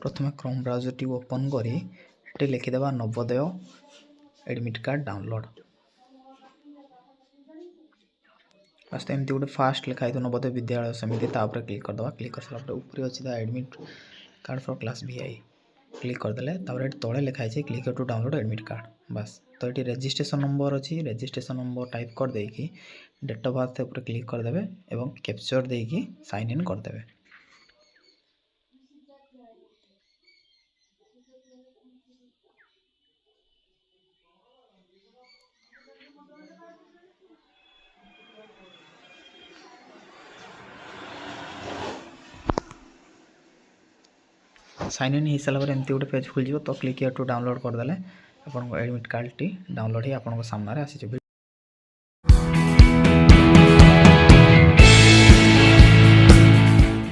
प्रथम Chrome browser T open करी ये लिखिदेवा नवोदय एडमिट कार्ड डाउनलोड। बस एमती गोटे फास्ट लिखाई तो नवोदय विद्यालय समिति तापर क्लिक करदे। क्लिक कर सारा ऊपर अच्छी admit card for class VI click करदे। तले लिखाई है click to download admit card. बस तो ये रजिस्ट्रेशन नंबर अच्छी रजिस्ट्रेशन नंबर टाइप कर देकी डेट ऑफ बर्थ ऊपर क्लिक करदे और कैप्चर देकी साइन इन करदे। साइन इन हो सारापर एमती गोटे पेज खुल तो क्लिक टू डाउनलोड करदे। आप एडमिट कार्ड टी डाउनलोड ही आप सामने आसी।